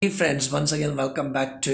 Hey friends, once again welcome back to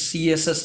CSS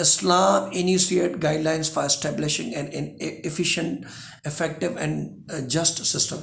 Islam initiate guidelines for establishing an efficient, effective and just system।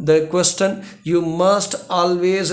the question you must always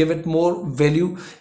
give it more value।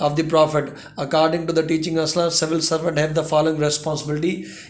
of the Prophet। According to the teaching of Islam, civil servant have the following responsibility।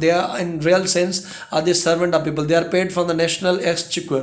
they are in real sense are the servant of people। they are paid from the national exchequer।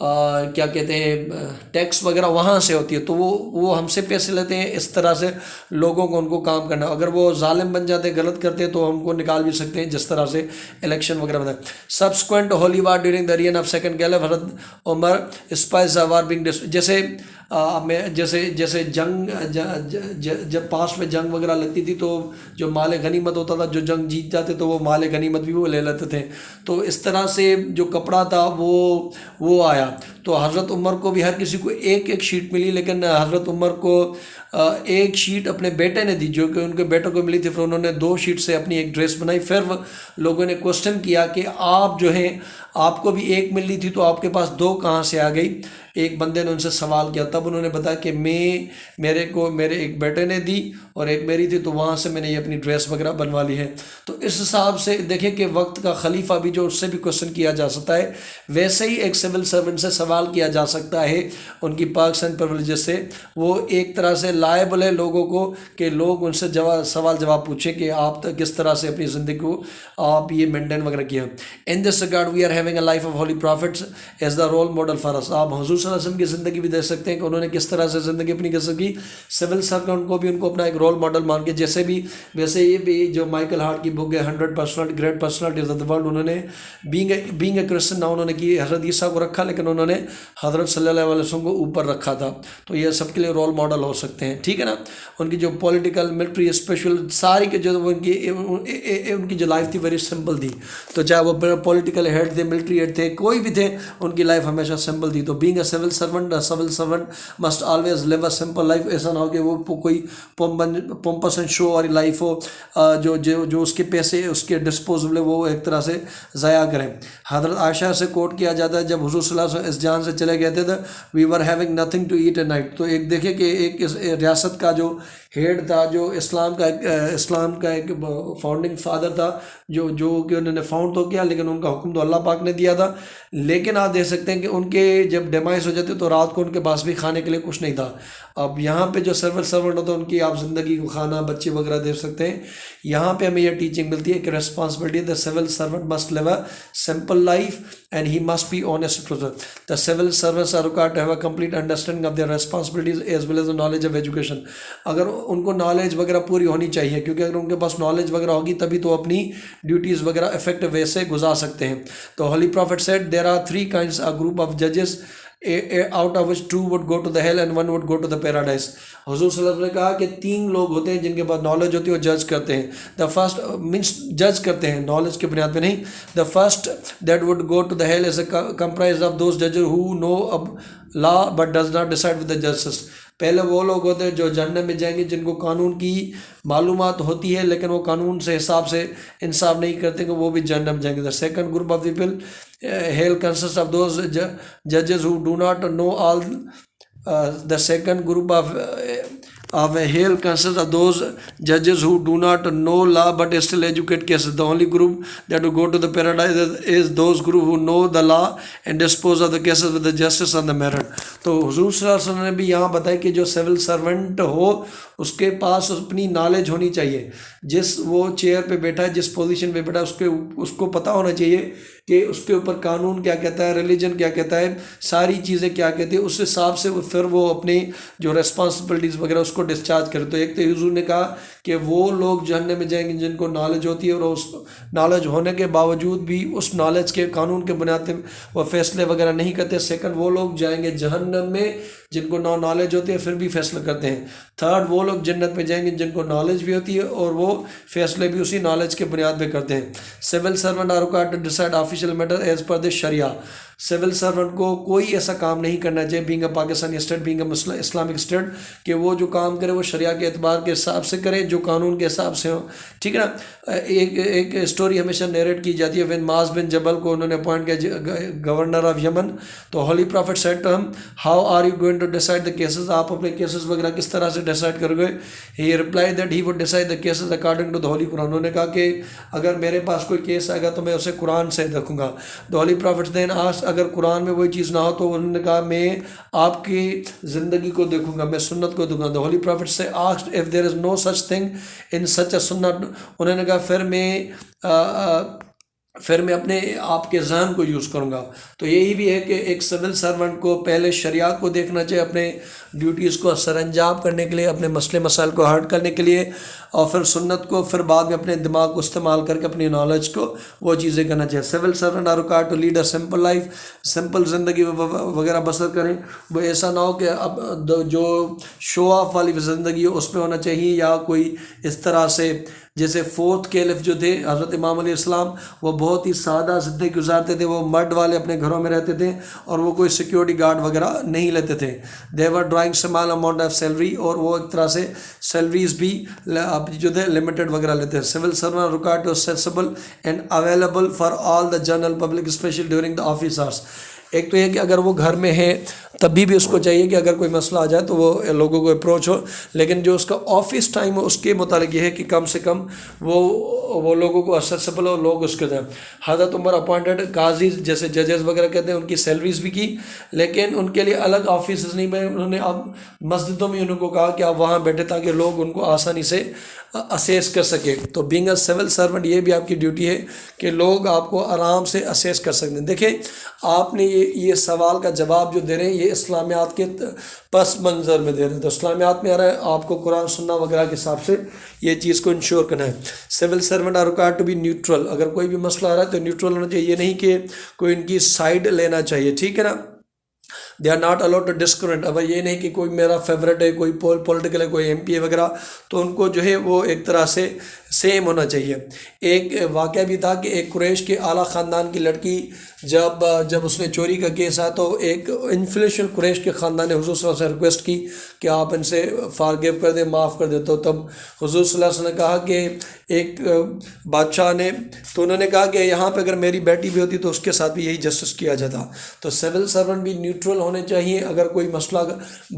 کیا کہتے ہیں tax وغیرہ وہاں سے ہوتی ہے، تو وہ ہم سے پیسے لیتے ہیں، اس طرح سے لوگوں کو ان کو کام کرنا، اگر وہ ظالم بن جاتے ہیں، غلط کرتے ہیں، تو ہم کو نکال بھی سکتے ہیں، جس طرح سے الیکشن وغیرہ بنتا ہے۔ Subsequent holy war during the reign of second caliph حضرت عمر اسپائس وار بنگ، جیسے جیسے جنگ جب پاس میں جنگ وغیرہ لگتی تھی تو جو مال غنیمت ہوتا تھا، جو جنگ جیت جاتے تو وہ مال غنیمت بھی وہ لے لیتے تھے، تو اس طرح سے جو کپڑا تھا وہ آیا، تو حضرت عمر کو بھی ہر کسی کو ایک ایک شیٹ ملی، لیکن حضرت عمر کو ایک شیٹ اپنے بیٹے نے دی، جو کہ ان کے بیٹوں کو ملی تھی، پھر انہوں نے 2 شیٹ سے اپنی ایک ڈریس بنائی۔ پھر لوگوں نے کوسچن کیا کہ آپ جو ہیں، آپ کو بھی ایک ملی تھی تو آپ کے پاس 2 کہاں سے آ گئی؟ ایک بندے نے ان سے سوال کیا، تب انہوں نے بتایا کہ میرے ایک بیٹے نے دی اور ایک میری تھی، تو وہاں سے میں نے یہ اپنی ڈریس وغیرہ بنوا لی ہے۔ تو اس حساب سے دیکھیں کہ وقت کا خلیفہ بھی جو، اس سے بھی کوسچن کیا جا سکتا ہے، ویسے ہی ایک سول سرونٹ سے سوال کیا جا سکتا ہے ان کی پارکس اینڈ پریویلیجز سے۔ وہ ایک طرح سے لائبل ہے لوگوں کو کہ لوگ ان سے سوال جواب پوچھیں کہ آپ کس طرح سے اپنی زندگی کو آپ یہ مینٹین وغیرہ کیا۔ In this regard we are having a life of holy prophets as the role model for us. آپ حضور صلی اللہ علیہ وسلم کی زندگی بھی دیکھ سکتے ہیں کہ انہوں نے کس طرح سے زندگی اپنی کیسے کی۔ سول سرونٹ کو بھی ان کو اپنا ایک رول ماڈل مان کے، ویسے یہ بھی جو مائیکل ہارٹ کی بک ہے 100 personality great personalities of the world, انہوں نے بینگ اے کرسچن نہ انہوں نے کی حضرت عیسیٰ کو رکھا، لیکن انہوں نے حضرت صلی اللہ علیہ وسلم کو اوپر رکھا تھا، تو یہ سب کے لیے رول ماڈل ہو سکتے ہیں، ٹھیک ہے نا۔ ان کی جو پولیٹیکل ملٹری اسپیشل ساری کے جو ان کی جو لائف تھی ویری سمپل تھی، تو چاہے وہ پولیٹیکل ہیڈ تھے، ملٹری ہیڈ تھے، کوئی بھی تھے، ان کی لائف ہمیشہ سمپل تھی۔ تو being a civil servant must always live a simple life, ایسا نہ ہو کہ وہ کوئی پومپس اینڈ شو والی لائف ہو، جو اس کے پیسے اس کے ڈسپوزبل ہے وہ ایک طرح سے ضائع کریں۔ حضرت عائشہ سے کوٹ کیا جاتا ہے، جب حضور صلی اللہ علیہ وسلم اس جہان سے چلے گئے تھے، we were having nothing to eat a night, تو ایک دیکھیں کہ ایک ریاست کا جو ہیڈ تھا، جو اسلام کا ایک فاؤنڈنگ فادر تھا، جو کہ انہوں نے فاؤنڈ تو کیا، لیکن ان کا حکم تو اللہ پاک نے دیا تھا، لیکن آپ دیکھ سکتے ہیں کہ ان کے جب ڈیمائز ہو جاتے تو رات کو ان کے پاس بھی کھانے کے لیے کچھ نہیں تھا۔ اب یہاں پہ جو سرونٹ ہوتا ہے ان کی آپ زندگی کو کھانا، بچے وغیرہ دیکھ سکتے ہیں۔ یہاں پہ ہمیں یہ ٹیچنگ ملتی ہے کہ responsibility the civil servant must live a simple life and he must be honest two the civil servants are required to have a complete understanding of their responsibilities as well as the knowledge of education. اگر ان کو knowledge وغیرہ پوری ہونی چاہیے، کیونکہ اگر ان کے پاس نالج وغیرہ ہوگی تبھی تو اپنی ڈیوٹیز وغیرہ افیکٹو وے سے گزار سکتے ہیں۔ تو holy prophet said there are 3 kinds a group of judges out of which 2 would go to the hell and 1 would go to the paradise۔ حضور صلی اللہ علیہ وسلم نے کہا کہ 3 لوگ ہوتے ہیں جن کے پاس نالج ہوتی ہے، وہ جج کرتے ہیں۔ دا فرسٹ مینس جج کرتے ہیں نالج کے بنیاد پہ نہیں۔ The first that would go to the hell is a comprise of those ججز who know of law but does not decide with the justice. پہلے وہ لوگ ہوتے ہیں جو جہنم میں جائیں گے جن کو قانون کی معلومات ہوتی ہے، لیکن وہ قانون سے حساب سے انصاف نہیں کرتے، کہ وہ بھی جہنم جائیں گے۔ The second group of people hell consists of those judges who do not know all the second group of hell consists of those judges who do not know law but still educate cases۔ The only group that will go to the paradise is those group who know the law and dispose of the cases with the justice and the merit۔ تو حضور صلی اللہ علیہ وسلم نے بھی یہاں بتایا کہ جو سول سرونٹ ہو اس کے پاس اپنی نالج ہونی چاہیے، جس وہ چیئر پہ بیٹھا ہے، جس پوزیشن پہ بیٹھا ہے، اس کو پتہ ہونا چاہیے کہ اس کے اوپر قانون کیا کہتا ہے، ریلیجن کیا کہتا ہے، ساری چیزیں کیا کہتی ہیں، اس حساب سے پھر وہ اپنی جو ریسپانسبلٹیز وغیرہ اس کو ڈسچارج کرے۔ تو ایک تو حضور نے کہا کہ وہ لوگ جہنم میں جائیں گے جن کو نالج ہوتی ہے، اور اس نالج ہونے کے باوجود بھی اس نالج کے قانون کے بنیاد پہ وہ فیصلے وغیرہ نہیں کرتے۔ سیکنڈ وہ لوگ جائیں گے جہنم میں جن کو نالج ہوتی ہے پھر بھی فیصلہ کرتے ہیں۔ تھرڈ وہ لوگ جنت میں جائیں گے جن کو نالج بھی ہوتی ہے اور وہ فیصلے بھی اسی نالج کے بنیاد پہ کرتے ہیں۔ Civil servant are required to decide official matter as per the Shariah. Civil servant کو کوئی ایسا کام نہیں کرنا چاہیے being a Pakistani state, being a Islamic state, کہ وہ جو کام کرے وہ شریعہ کے اعتبار کے حساب سے کرے، جو قانون کے حساب سے ہو، ٹھیک ہے نا۔ ایک اسٹوری ہمیشہ نیریٹ کی جاتی ہے، وین معاذ بن جبل کو انہوں نے اپوائنٹ کیا گورنر آف یمن، تو holy prophet said to him how are you going to decide the cases, آپ اپنے کیسز وغیرہ کس طرح سے ڈیسائڈ کرو گے؟ He replied that he would decide the cases according to the holy Quran. انہوں نے کہا کہ اگر میرے پاس کوئی کیس آئے گا تو میں اسے قرآن سے رکھوں گا۔ The holy profit then asked اگر قرآن میں وہی چیز نہ ہو تو انہوں نے کہا میں آپ کی زندگی کو دیکھوں گا، میں سنت کو دوں گا۔ دا ہولی پرافٹ سے asked if there is no such thing in such a Sunnah, انہوں نے کہا پھر میں پھر میں اپنے آپ کے ذہن کو یوز کروں گا. تو یہی بھی ہے کہ ایک سول سرونٹ کو پہلے شریعت کو دیکھنا چاہیے اپنے ڈیوٹیز کو سر انجام کرنے کے لیے، اپنے مسئلے مسائل کو حل کرنے کے لیے، اور پھر سنت کو، پھر بعد میں اپنے دماغ کو استعمال کر کے اپنی نالج کو وہ چیزیں کرنا چاہیے. Civil servant are required to lead a simple life, simple زندگی وغیرہ بسر کریں. وہ ایسا نہ ہو کہ اب جو شو آف والی زندگی ہے اس پہ ہونا چاہیے، یا کوئی اس طرح سے جیسے فورتھ کیلف جو تھے حضرت امام علیہ السلام، وہ بہت ہی سادہ زندگی گزارتے تھے. وہ مڈ والے اپنے گھروں میں رہتے تھے اور وہ کوئی سیکیورٹی گارڈ وغیرہ نہیں لیتے تھے. They were drawing small amount of salary, اور وہ ایک طرح سے سیلریز بھی جو تھے لمیٹڈ وغیرہ لیتے ہیں. Civil servant required to accessible and available for all the general public especially during the office hours. ایک تو یہ کہ اگر وہ گھر میں ہے تبھی بھی اس کو چاہیے کہ اگر کوئی مسئلہ آ جائے تو وہ لوگوں کو اپروچ ہو، لیکن جو اس کا آفس ٹائم ہے اس کے متعلق یہ ہے کہ کم سے کم وہ لوگوں کو اسیسیبل ہو، لوگ اس کے دیں. حضرت عمر اپوائنٹڈ قاضی جیسے ججز وغیرہ کہتے ہیں، ان کی سیلریز بھی کی، لیکن ان کے لیے الگ آفیسز نہیں بنے. انہوں نے اب مسجدوں میں ان کو کہا کہ آپ وہاں بیٹھے تاکہ لوگ ان کو آسانی سے اسیس کر سکے. تو بینگ اے سول سرونٹ یہ بھی آپ کی ڈیوٹی ہے کہ لوگ آپ کو آرام سے اسیس کر سکتے ہیں. دیکھیں آپ نے یہ سوال کا جواب جو دے رہے ہیں یہ اسلامیات کے پس منظر میں دے رہے ہیں. تو اسلامیات میں آ رہا ہے آپ کو قرآن سننا وغیرہ کے حساب سے یہ چیز کو انشور کرنا ہے. Civil servant are required to be neutral. اگر کوئی بھی مسئلہ آ رہا ہے تو نیوٹرل ہونا چاہیے، یہ نہیں کہ کوئی ان کی سائڈ لینا چاہیے. ٹھیک ہے نا. They are not allowed to discriminate. اب یہ نہیں کہ کوئی میرا فیوریٹ ہے، کوئی پولیٹیکل ہے، کوئی ایم پی ہے وغیرہ، تو ان کو جو ہے وہ ایک طرح سے سیم ہونا چاہیے. ایک واقعہ بھی تھا کہ ایک قریش کے اعلیٰ خاندان کی لڑکی جب اس نے چوری کا کیس آیا تو ایک انفلوئنشل قریش کے خاندان نے حضور صلی اللہ علیہ وسلم سے ریکویسٹ کی کہ آپ ان سے فارگیو کر دیں، معاف کر دیں. تو تب حضور صلی اللہ علیہ وسلم نے کہا کہ ایک بادشاہ نے، تو انہوں نے کہا کہ یہاں پہ اگر میری بیٹی بھی ہوتی تو اس کے ساتھ بھی یہی جسٹس کیا جاتا. تو سول سرونٹ بھی نیوٹرل ہونے چاہیے. اگر کوئی مسئلہ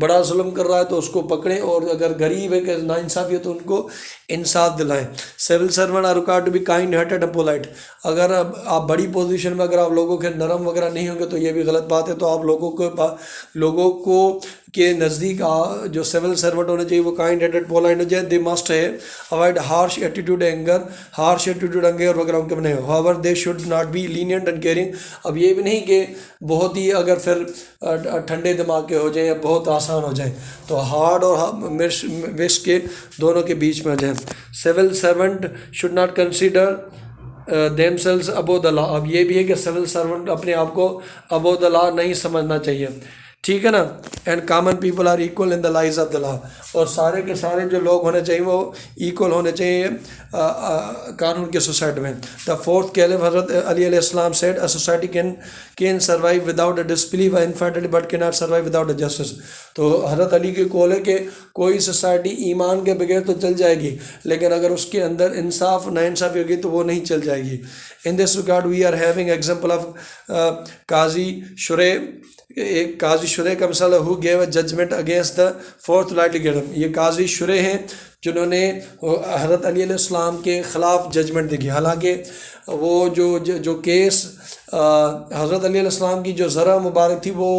بڑا ظلم کر رہا ہے تو اس کو پکڑیں، اور اگر غریب ہے کہ ناانصافی ہے تو ان کو انصاف دلائیں. Civil servant are required to be kind hearted and polite. اگر آپ بڑی پوزیشن میں اگر آپ لوگوں کے نرم وغیرہ نہیں ہوں گے تو یہ بھی غلط بات ہے. تو آپ لوگوں کو کے نزدیک جو سول سرونٹ ہونا چاہیے وہ کائنڈ ہارٹڈ پولائٹ ہو جائے. They must have avoid harsh attitude anger وغیرہ ان کے نہیں ہو. However they should not be lenient and caring. اب یہ بھی نہیں کہ بہت ہی اگر پھر ٹھنڈے دماغ کے ہو جائیں یا بہت آسان ہو جائیں، تو ہارڈ اور مرچ کے دونوں کے بیچ میں آ جائیں. Civil servant should not consider themselves above the law. اب یہ بھی ہے کہ سول سرونٹ اپنے آپ کو ابو دا لا نہیں سمجھنا چاہیے. ٹھیک ہے نا. And common people are equal in the eyes of the law. اور سارے کے سارے جو لوگ ہونے چاہیے وہ ایکول ہونے چاہیے قانون کی سوسائٹی میں. دا فورتھ کیلف حضرت علی علیہ السلام said a society can survive without a disbelief or infidelity but can not survive without a justice. تو حضرت علی کی قول ہے کہ کوئی سوسائٹی ایمان کے بغیر تو چل جائے گی، لیکن اگر اس کے اندر انصاف ناانصافی ہوگی تو وہ نہیں چل جائے گی. In this regard we are having example of Qazi Shuraih. ایک قاضی شریح کا مثال ہے، he gave a judgment against the fourth litigant. یہ قاضی شریح ہیں جنہوں نے حضرت علی علیہ السلام کے خلاف ججمنٹ دی. حالانکہ وہ جو کیس حضرت علی علیہ السلام کی جو ذرہ مبارک تھی وہ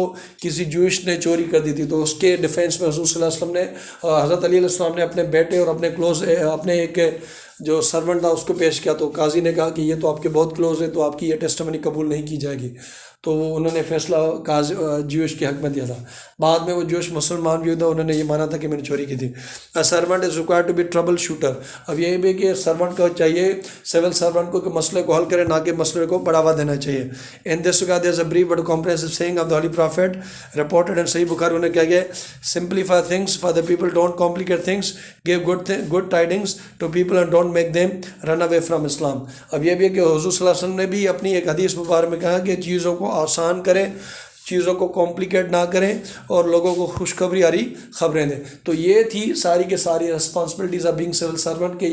کسی جوئش نے چوری کر دی تھی، تو اس کے ڈیفینس میں حضور صلی اللہ علیہ وسلم نے حضرت علی علیہ السلام نے اپنے بیٹے اور اپنے ایک جو سرونٹ تھا اس کو پیش کیا. تو قاضی نے کہا کہ یہ تو آپ کے بہت کلوز ہے، تو آپ کی یہ ٹیسٹمنی قبول نہیں کی جائے گی. تو انہوں نے فیصلہ جوش کے حق میں دیا تھا. بعد میں وہ جوش مسلمان بھی ہوتا، انہوں نے یہ مانا تھا کہ میں نے چوری کی تھی. Servant is required to be trouble shooter. اب یہ بھی کہ سرونٹ کو چاہیے سول سرونٹ کو کہ مسئلے کو حل کرے، نہ کہ مسئلے کو بڑھاوا دینا چاہیے. In this regard there is a brief but comprehensive saying of the holy prophet reported in Sahih Bukhari. انہوں نے کیا کہ simplify things for the people, don't complicate things, give good tidings to people and don't make them run away from Islam. اب یہ بھی ہے کہ حضور صلی اللہ علیہ وسلم نے بھی اپنی ایک حدیث مبارک میں کہا کہ چیزوں کو آسان کریں، چیزوں کو کمپلیکیٹ نہ کریں، اور لوگوں کو خوشخبری آری خبریں دیں. تو یہ تھی ساری کے ساری responsibilities of being civil servant کہ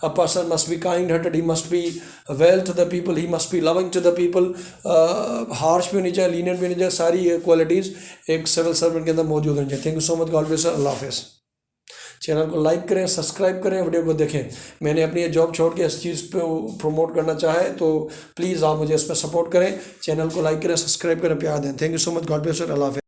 a person must be kind hearted, he must be well to the people, he must be loving to the people, harsh بھی ہونی چاہیے، lenient بھی ہونی چاہیے. ساری یہ کوالٹیز ایک سول سرونٹ کے اندر موجود ہونی چاہیے. Thank you so much. God bless. اللہ حافظ. چینل کو لائک کریں، سبسکرائب کریں، ویڈیو کو دیکھیں. میں نے اپنی یہ جاب چھوڑ کے اس چیز پہ پروموٹ کرنا چاہے تو پلیز آپ مجھے اس پہ سپورٹ کریں. چینل کو لائک کریں، سبسکرائب کریں، پیار دیں. Thank you so much. God bless. اللہ حافظ.